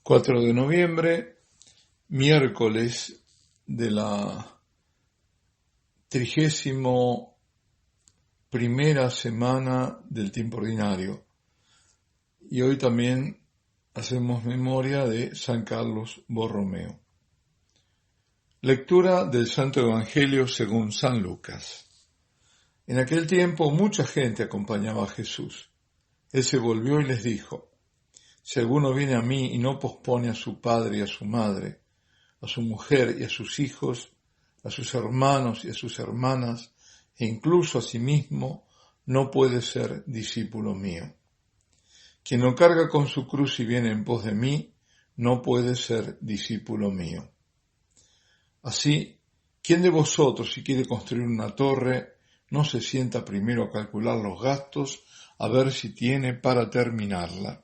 4 de noviembre, miércoles de la 31ª semana del tiempo ordinario. Y hoy también hacemos memoria de San Carlos Borromeo. Lectura del Santo Evangelio según San Lucas. En aquel tiempo mucha gente acompañaba a Jesús. Él se volvió y les dijo: si alguno viene a mí y no pospone a su padre y a su madre, a su mujer y a sus hijos, a sus hermanos y a sus hermanas, e incluso a sí mismo, no puede ser discípulo mío. Quien no carga con su cruz y viene en pos de mí, no puede ser discípulo mío. Así, ¿quién de vosotros, si quiere construir una torre, no se sienta primero a calcular los gastos, a ver si tiene para terminarla?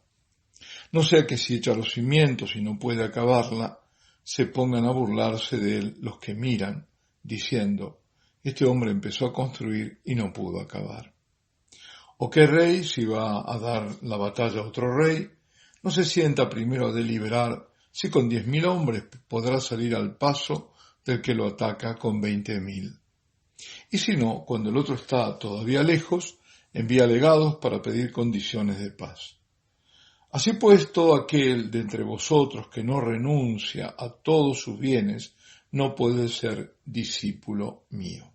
No sea que si echa los cimientos y no puede acabarla, se pongan a burlarse de él los que miran, diciendo: este hombre empezó a construir y no pudo acabar. ¿O qué rey, si va a dar la batalla a otro rey, no se sienta primero a deliberar si con 10.000 hombres podrá salir al paso del que lo ataca con 20.000? Y si no, cuando el otro está todavía lejos, envía legados para pedir condiciones de paz. Así pues, todo aquel de entre vosotros que no renuncia a todos sus bienes no puede ser discípulo mío.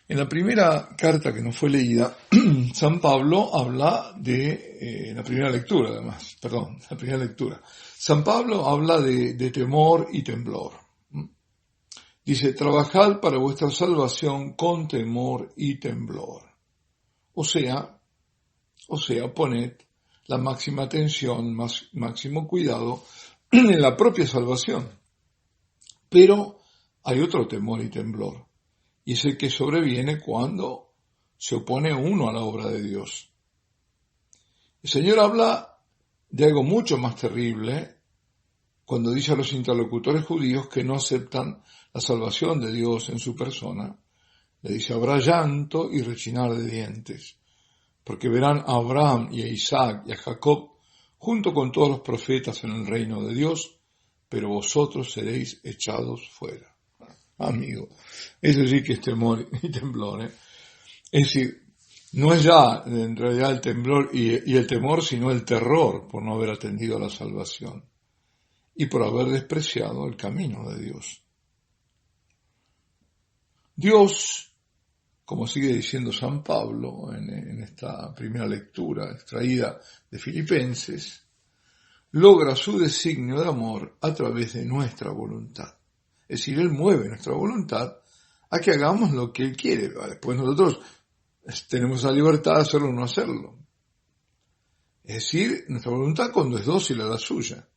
En la primera carta que nos fue leída, San Pablo habla la primera lectura, San Pablo habla de temor y temblor. Dice: trabajad para vuestra salvación con temor y temblor. O sea, poned la máxima atención, máximo cuidado en la propia salvación. Pero hay otro temor y temblor, y es el que sobreviene cuando se opone uno a la obra de Dios. El Señor habla de algo mucho más terrible cuando dice a los interlocutores judíos que no aceptan la salvación de Dios en su persona. Le dice: habrá llanto y rechinar de dientes, porque verán a Abraham y a Isaac y a Jacob junto con todos los profetas en el reino de Dios, pero vosotros seréis echados fuera. Amigo, eso sí que es temor y temblor, ¿eh? Es decir, no es ya en realidad el temblor y el temor, sino el terror por no haber atendido a la salvación y por haber despreciado el camino de Dios. Dios, como sigue diciendo San Pablo en esta primera lectura extraída de Filipenses, logra su designio de amor a través de nuestra voluntad. Es decir, Él mueve nuestra voluntad a que hagamos lo que Él quiere. Después nosotros tenemos la libertad de hacerlo o no hacerlo. Es decir, nuestra voluntad cuando es dócil a la suya,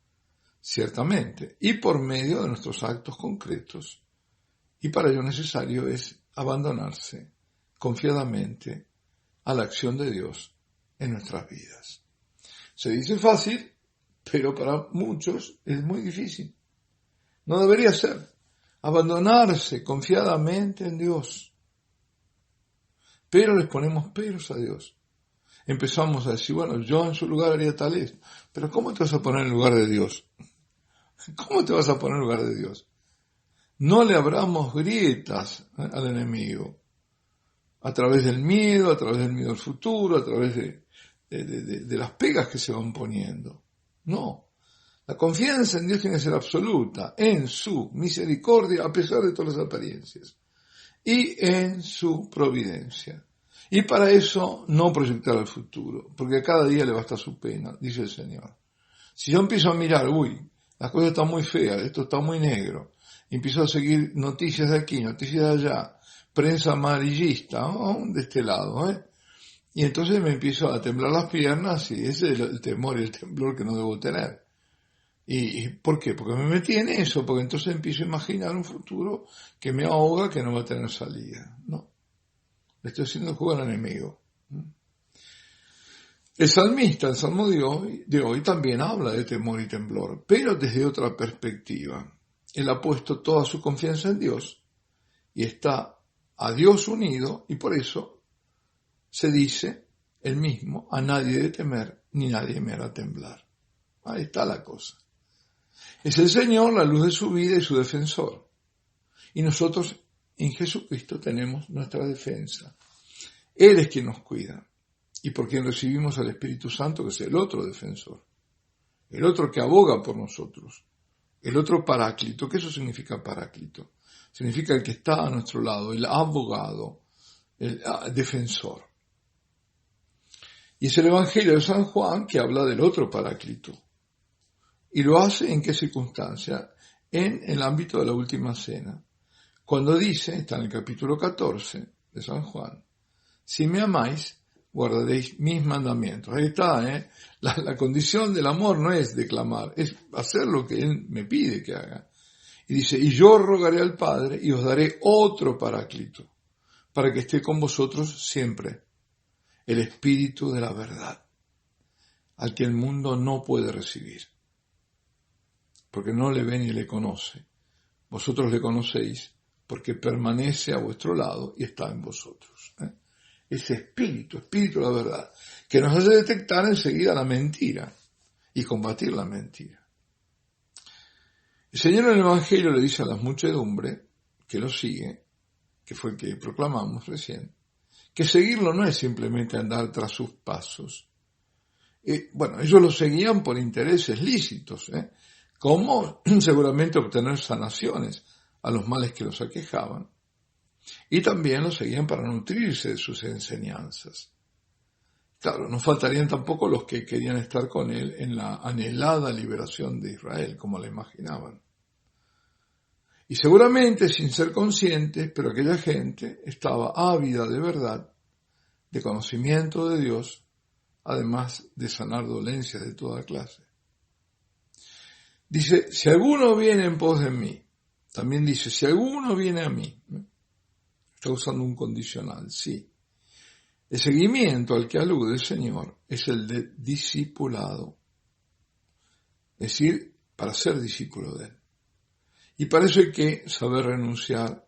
ciertamente, y por medio de nuestros actos concretos. Y para ello necesario es abandonarse confiadamente a la acción de Dios en nuestras vidas. Se dice fácil, pero para muchos es muy difícil. No debería ser. Abandonarse confiadamente en Dios. Pero les ponemos peros a Dios. Empezamos a decir: bueno, yo en su lugar haría tal esto. Pero ¿cómo te vas a poner en lugar de Dios? ¿Cómo te vas a poner en lugar de Dios? No le abramos grietas al enemigo. A través del miedo al futuro, a través de las pegas que se van poniendo. No. La confianza en Dios tiene que ser absoluta, en su misericordia a pesar de todas las apariencias, y en su providencia. Y para eso no proyectar al futuro, porque a cada día le basta su pena, dice el Señor. Si yo empiezo a mirar, las cosas están muy feas, esto está muy negro, y empiezo a seguir noticias de aquí, noticias de allá, prensa amarillista, de este lado, y entonces me empiezo a temblar las piernas, y ese es el temor y el temblor que no debo tener. ¿Y por qué? Porque me metí en eso, porque entonces empiezo a imaginar un futuro que me ahoga, que no va a tener salida. No, le estoy haciendo jugar al enemigo. El salmista, el salmo de hoy también habla de temor y temblor, pero desde otra perspectiva. Él ha puesto toda su confianza en Dios y está a Dios unido, y por eso se dice él mismo: a nadie de temer, ni nadie me hará temblar. Ahí está la cosa. Es el Señor la luz de su vida y su defensor. Y nosotros en Jesucristo tenemos nuestra defensa. Él es quien nos cuida y por quien recibimos al Espíritu Santo, que es el otro defensor, el otro que aboga por nosotros, el otro paráclito. ¿Qué eso significa paráclito? Significa el que está a nuestro lado, el abogado, el defensor. Y es el Evangelio de San Juan que habla del otro paráclito. Y lo hace ¿en qué circunstancia? En el ámbito de la última cena. Cuando dice, está en el capítulo 14 de San Juan, si me amáis, guardaréis mis mandamientos. Ahí está, La condición del amor no es declamar, es hacer lo que Él me pide que haga. Y dice, y yo rogaré al Padre y os daré otro paráclito, para que esté con vosotros siempre, el Espíritu de la verdad, al que el mundo no puede recibir, porque no le ve ni le conoce. Vosotros le conocéis, porque permanece a vuestro lado y está en vosotros. Ese espíritu de la verdad, que nos hace detectar enseguida la mentira y combatir la mentira. El Señor en el Evangelio le dice a la muchedumbre que lo sigue, que fue el que proclamamos recién, que seguirlo no es simplemente andar tras sus pasos. Ellos lo seguían por intereses lícitos, como seguramente obtener sanaciones a los males que los aquejaban. Y también lo seguían para nutrirse de sus enseñanzas. Claro, no faltarían tampoco los que querían estar con él en la anhelada liberación de Israel, como la imaginaban. Y seguramente, sin ser conscientes, pero aquella gente estaba ávida de verdad, de conocimiento de Dios, además de sanar dolencias de toda clase. Dice, si alguno viene en pos de mí, también dice, si alguno viene a mí, está usando un condicional, sí. El seguimiento al que alude el Señor es el de discipulado, es decir, para ser discípulo de Él. Y para eso hay que saber renunciar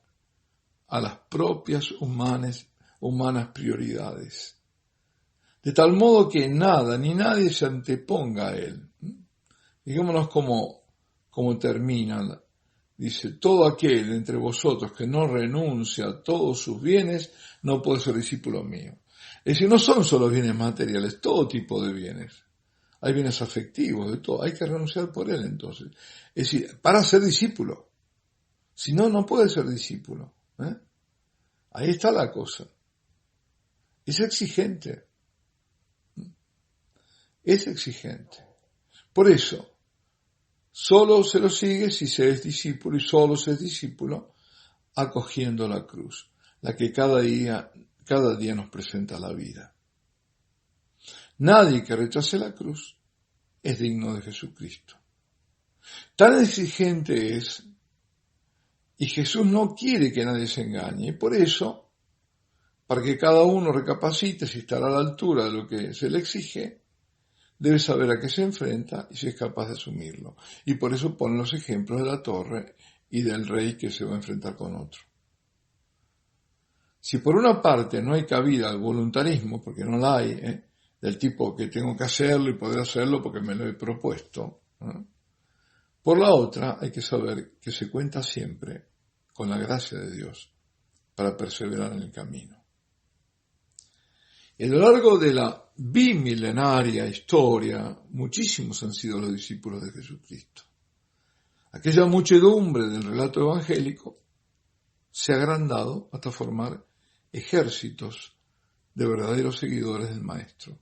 a las propias humanas prioridades, de tal modo que nada ni nadie se anteponga a Él. Digámonos como termina. Dice, todo aquel entre vosotros que no renuncia a todos sus bienes no puede ser discípulo mío. Es decir, no son solo bienes materiales, todo tipo de bienes. Hay bienes afectivos, de todo. Hay que renunciar por él entonces. Es decir, para ser discípulo. Si no, no puede ser discípulo. Ahí está la cosa. Es exigente. Es exigente. Por eso, solo se lo sigue si se es discípulo y solo se es discípulo acogiendo la cruz, la que cada día nos presenta la vida. Nadie que rechace la cruz es digno de Jesucristo. Tan exigente es, y Jesús no quiere que nadie se engañe, y por eso, para que cada uno recapacite si estará a la altura de lo que se le exige, debe saber a qué se enfrenta y si es capaz de asumirlo. Y por eso pone los ejemplos de la torre y del rey que se va a enfrentar con otro. Si por una parte no hay cabida al voluntarismo, porque no la hay, del tipo que tengo que hacerlo y poder hacerlo porque me lo he propuesto, por la otra hay que saber que se cuenta siempre con la gracia de Dios para perseverar en el camino. Y a lo largo de la bimilenaria historia, muchísimos han sido los discípulos de Jesucristo. Aquella muchedumbre del relato evangélico se ha agrandado hasta formar ejércitos de verdaderos seguidores del Maestro,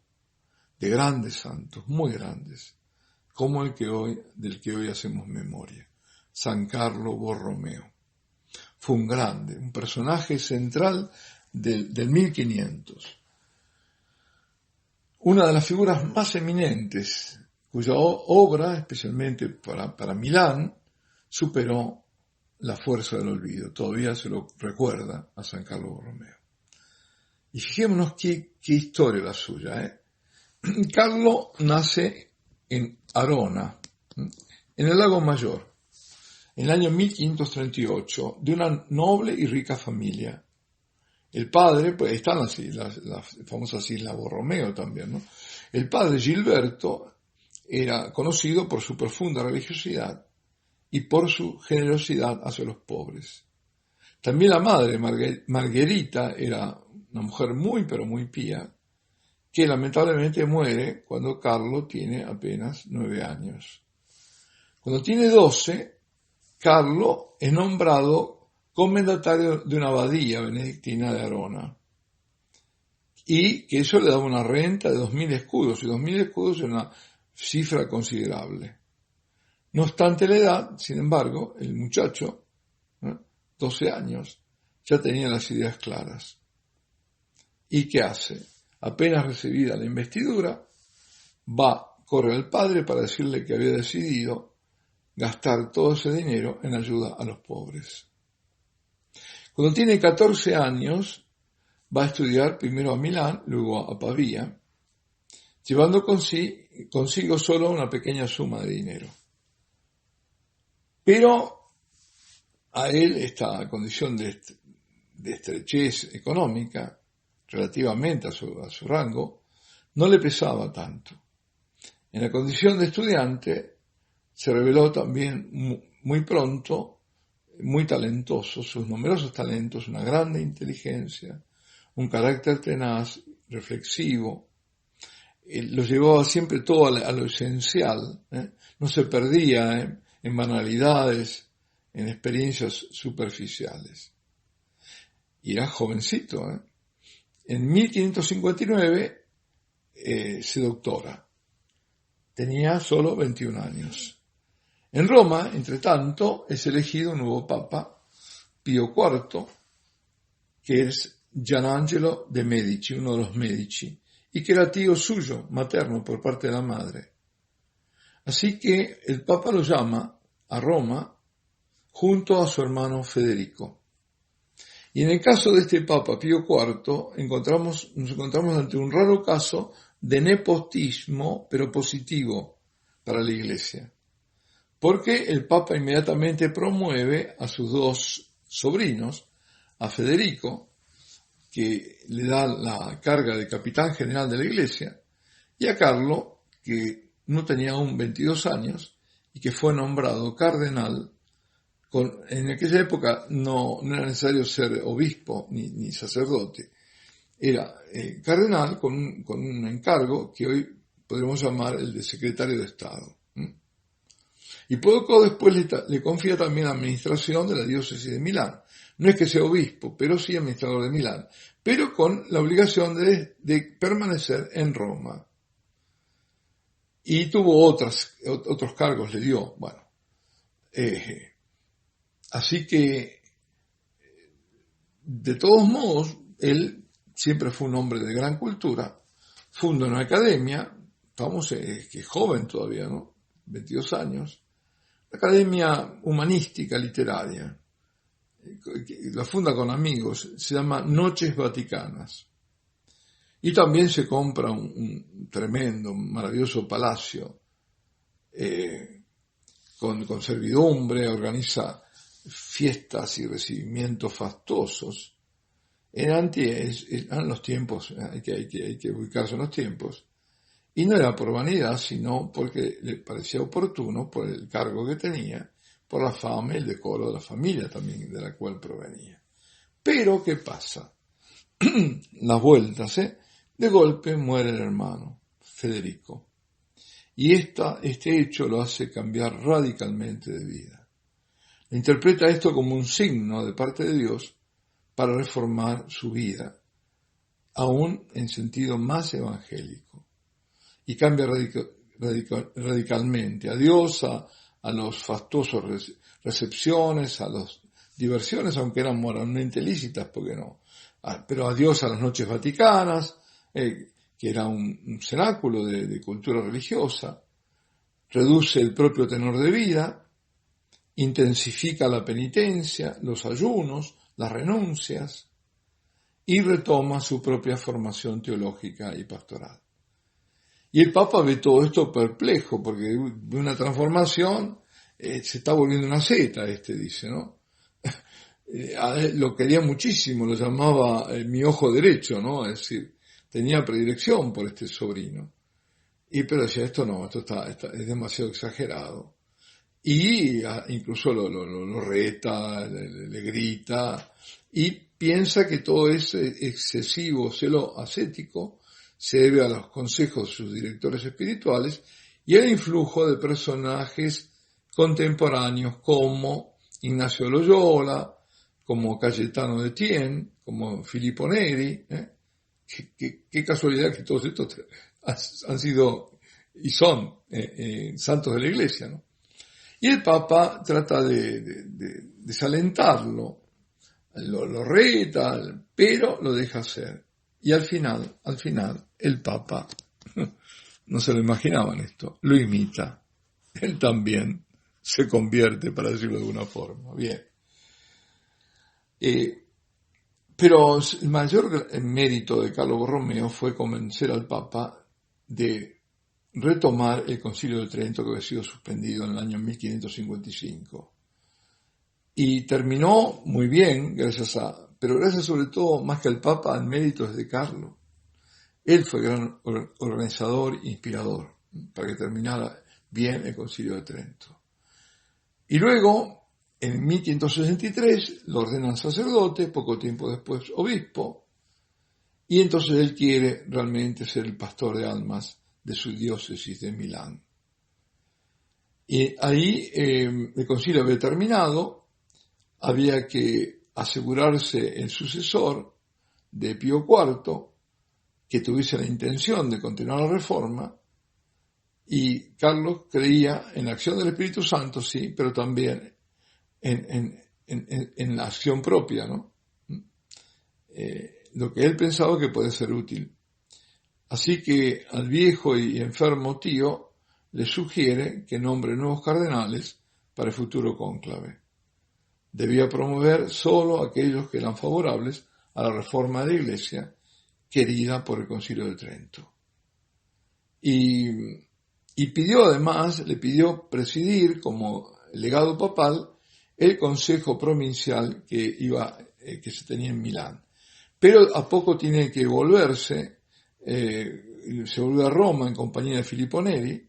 de grandes santos, muy grandes, como del que hoy hacemos memoria, San Carlo Borromeo. Fue un grande, un personaje central del 1500. Una de las figuras más eminentes, cuya obra, especialmente para Milán, superó la fuerza del olvido. Todavía se lo recuerda a San Carlo Borromeo. Y fijémonos qué historia la suya. Carlo nace en Arona, en el Lago Mayor, en el año 1538, de una noble y rica familia. El padre, pues están las famosas Islas Borromeo también, ¿no? El padre Gilberto era conocido por su profunda religiosidad y por su generosidad hacia los pobres. También la madre, Margherita, era una mujer muy pero muy pía, que lamentablemente muere cuando Carlo tiene apenas 9 años. Cuando tiene 12, Carlo es nombrado comendatario de una abadía benedictina de Arona, y que eso le daba una renta de 2.000 escudos, y 2.000 escudos es una cifra considerable. No obstante la edad, sin embargo, el muchacho, 12 años, ya tenía las ideas claras. ¿Y qué hace? Apenas recibida la investidura, corre al padre para decirle que había decidido gastar todo ese dinero en ayuda a los pobres. Cuando tiene 14 años, va a estudiar primero a Milán, luego a Pavía, llevando consigo solo una pequeña suma de dinero. Pero a él esta condición de estrechez económica, relativamente a su rango, no le pesaba tanto. En la condición de estudiante se reveló también muy pronto, muy talentoso, sus numerosos talentos, una grande inteligencia, un carácter tenaz, reflexivo. Lo llevaba siempre todo a lo esencial, no se perdía en banalidades, en experiencias superficiales. Y era jovencito. En 1559 se doctora. Tenía solo 21 años. En Roma, entre tanto, es elegido un nuevo papa, Pío IV, que es Gianangelo de Medici, uno de los Medici, y que era tío suyo, materno, por parte de la madre. Así que el papa lo llama a Roma junto a su hermano Federico. Y en el caso de este papa Pío IV, nos encontramos ante un raro caso de nepotismo, pero positivo para la Iglesia. Porque el papa inmediatamente promueve a sus 2 sobrinos, a Federico, que le da la carga de capitán general de la Iglesia, y a Carlo, que no tenía aún 22 años y que fue nombrado cardenal. En aquella época no era necesario ser obispo ni sacerdote, era cardenal con un encargo que hoy podríamos llamar el de secretario de Estado. Y poco después le confía también la administración de la diócesis de Milán. No es que sea obispo, pero sí administrador de Milán, pero con la obligación de permanecer en Roma. Y tuvo otros cargos, le dio, así que, de todos modos, él siempre fue un hombre de gran cultura, funda una academia, que es joven todavía, 22 años, la Academia Humanística Literaria, la funda con amigos, se llama Noches Vaticanas. Y también se compra un tremendo, maravilloso palacio, con servidumbre, organiza fiestas y recibimientos fastuosos. Eran los tiempos, hay que ubicarse en los tiempos, y no era por vanidad, sino porque le parecía oportuno por el cargo que tenía, por la fama y el decoro de la familia también de la cual provenía. Pero, ¿qué pasa? Las vueltas, de golpe muere el hermano, Federico, y este hecho lo hace cambiar radicalmente de vida. Interpreta esto como un signo de parte de Dios para reformar su vida, aún en sentido más evangélico, y cambia radicalmente a Dios, a los fastuosos recepciones, a las diversiones, aunque eran moralmente lícitas, porque no, pero a Dios, a las noches vaticanas, que era un cenáculo de cultura religiosa, reduce el propio tenor de vida, intensifica la penitencia, los ayunos, las renuncias, y retoma su propia formación teológica y pastoral. Y el Papa ve todo esto perplejo, porque ve una transformación, se está volviendo una seta, dice, ¿no? Lo quería muchísimo, lo llamaba mi ojo derecho, ¿no? Es decir, tenía predilección por este sobrino. pero decía, esto no, es demasiado exagerado. Y incluso lo reta, le grita, y piensa que todo ese excesivo celo ascético se debe a los consejos de sus directores espirituales y al influjo de personajes contemporáneos como Ignacio Loyola, como Cayetano de Thiene, como Filippo Neri. Qué casualidad que todos estos han sido y son santos de la Iglesia, ¿no? Y el Papa trata de desalentarlo, lo reta, pero lo deja hacer. Y al final, el Papa, no se lo imaginaban esto, lo imita. Él también se convierte, para decirlo de alguna forma. Bien. Pero el mayor mérito de Carlo Borromeo fue convencer al Papa de retomar el Concilio de Trento, que había sido suspendido en el año 1555. Y terminó muy bien, pero gracias sobre todo, más que al Papa, al mérito es de Carlo. Él fue gran organizador e inspirador para que terminara bien el Concilio de Trento. Y luego, en 1563, lo ordenan sacerdote, poco tiempo después obispo, y entonces él quiere realmente ser el pastor de almas de su diócesis de Milán. Y ahí el concilio había terminado, había que asegurarse el sucesor de Pío IV, que tuviese la intención de continuar la reforma, y Carlos creía en la acción del Espíritu Santo, sí, pero también en la acción propia, ¿no? Lo que él pensaba que puede ser útil. Así que al viejo y enfermo tío le sugiere que nombre nuevos cardenales para el futuro cónclave. Debía promover solo aquellos que eran favorables a la reforma de la Iglesia querida por el Concilio de Trento. Y le pidió presidir como legado papal el Consejo Provincial que se tenía en Milán. Pero a poco tiene que volverse, se volvió a Roma en compañía de Filippo Neri,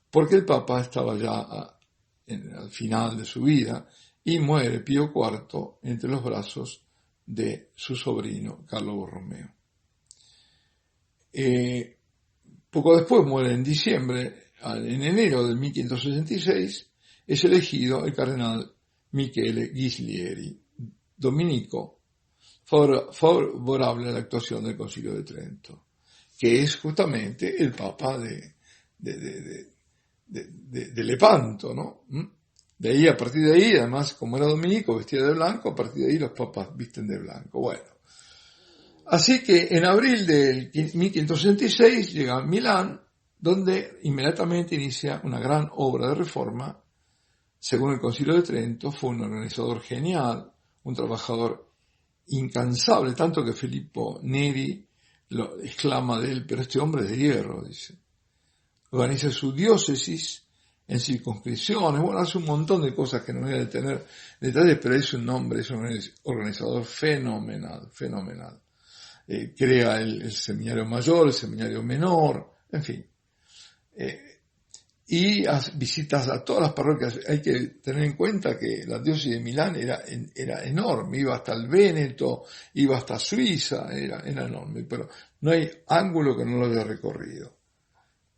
porque el Papa estaba ya al final de su vida y muere Pío IV entre los brazos de su sobrino Carlo Borromeo. Poco después muere en enero de 1566, es elegido el cardenal Michele Ghislieri, dominico, favorable a la actuación del Concilio de Trento, que es justamente el Papa de Lepanto, ¿no? De ahí, a partir de ahí, además, como era dominico, vestía de blanco, a partir de ahí los papas visten de blanco. Bueno. Así que en abril del 1566 llega a Milán, donde inmediatamente inicia una gran obra de reforma. Según el Concilio de Trento, fue un organizador genial, un trabajador incansable, tanto que Filippo Neri lo exclama de él, pero este hombre es de hierro, dice. Organiza su diócesis en circunscripciones, bueno, hace un montón de cosas que no voy a detener detalles, pero es un organizador fenomenal. Crea el seminario mayor, el seminario menor, en fin. Y visitas a todas las parroquias. Hay que tener en cuenta que la diócesis de Milán era enorme, iba hasta el Véneto, iba hasta Suiza, era enorme, pero no hay ángulo que no lo haya recorrido.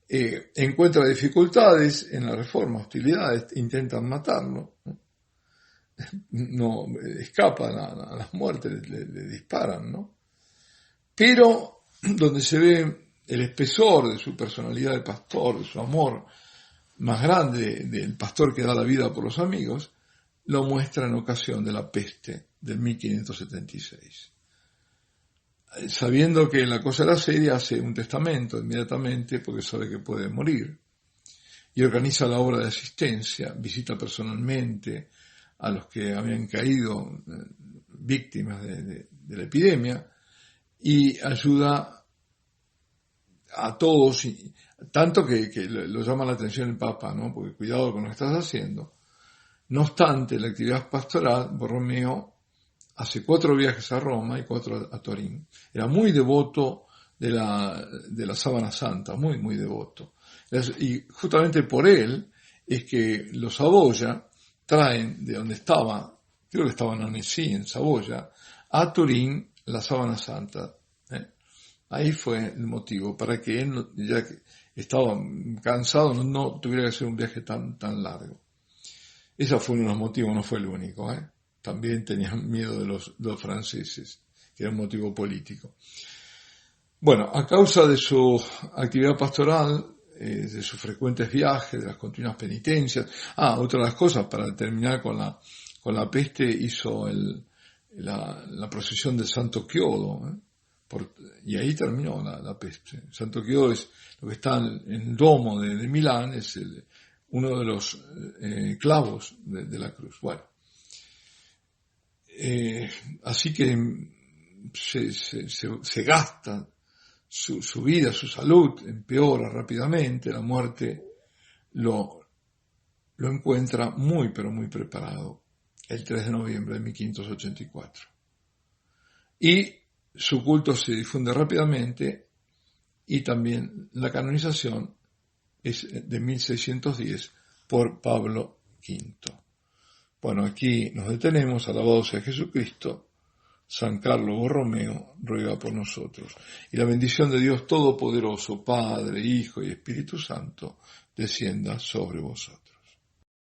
Encuentra dificultades en la reforma, hostilidades, intentan matarlo, no escapan a las muertes, le disparan, ¿no? Pero donde se ve el espesor de su personalidad de pastor, de su amor más grande del pastor que da la vida por los amigos, lo muestra en ocasión de la peste del 1576. Sabiendo que la cosa era seria, hace un testamento inmediatamente porque sabe que puede morir. Y organiza la obra de asistencia, visita personalmente a los que habían caído víctimas de la epidemia y ayuda a todos, tanto que lo llama la atención el Papa, ¿no? Porque cuidado con lo que estás haciendo. No obstante, la actividad pastoral, Borromeo hace 4 viajes a Roma y 4 a Turín. Era muy devoto de la sábana santa, muy, muy devoto. Y justamente por él es que los Saboya traen de donde estaba, creo que estaba en Annecy, en Saboya, a Turín la sábana santa. Ahí fue el motivo, para que él, ya que estaba cansado, no tuviera que hacer un viaje tan largo. Ese fue uno de los motivos, no fue el único. También tenían miedo de los franceses, que era un motivo político. Bueno, a causa de su actividad pastoral, de sus frecuentes viajes, de las continuas penitencias. Otra de las cosas, para terminar con la peste, hizo la procesión del Santo Chiodo, y ahí terminó la peste. Santo Chiodo es lo que está en el domo de Milán, es uno de los clavos de la cruz. Bueno, así que se gasta su vida, su salud, empeora rápidamente, la muerte lo encuentra muy, pero muy preparado el 3 de noviembre de 1584. Y su culto se difunde rápidamente, y también la canonización es de 1610 por Pablo V. Bueno, aquí nos detenemos. Alabado sea Jesucristo. San Carlos Borromeo ruega por nosotros. Y la bendición de Dios Todopoderoso, Padre, Hijo y Espíritu Santo, descienda sobre vosotros.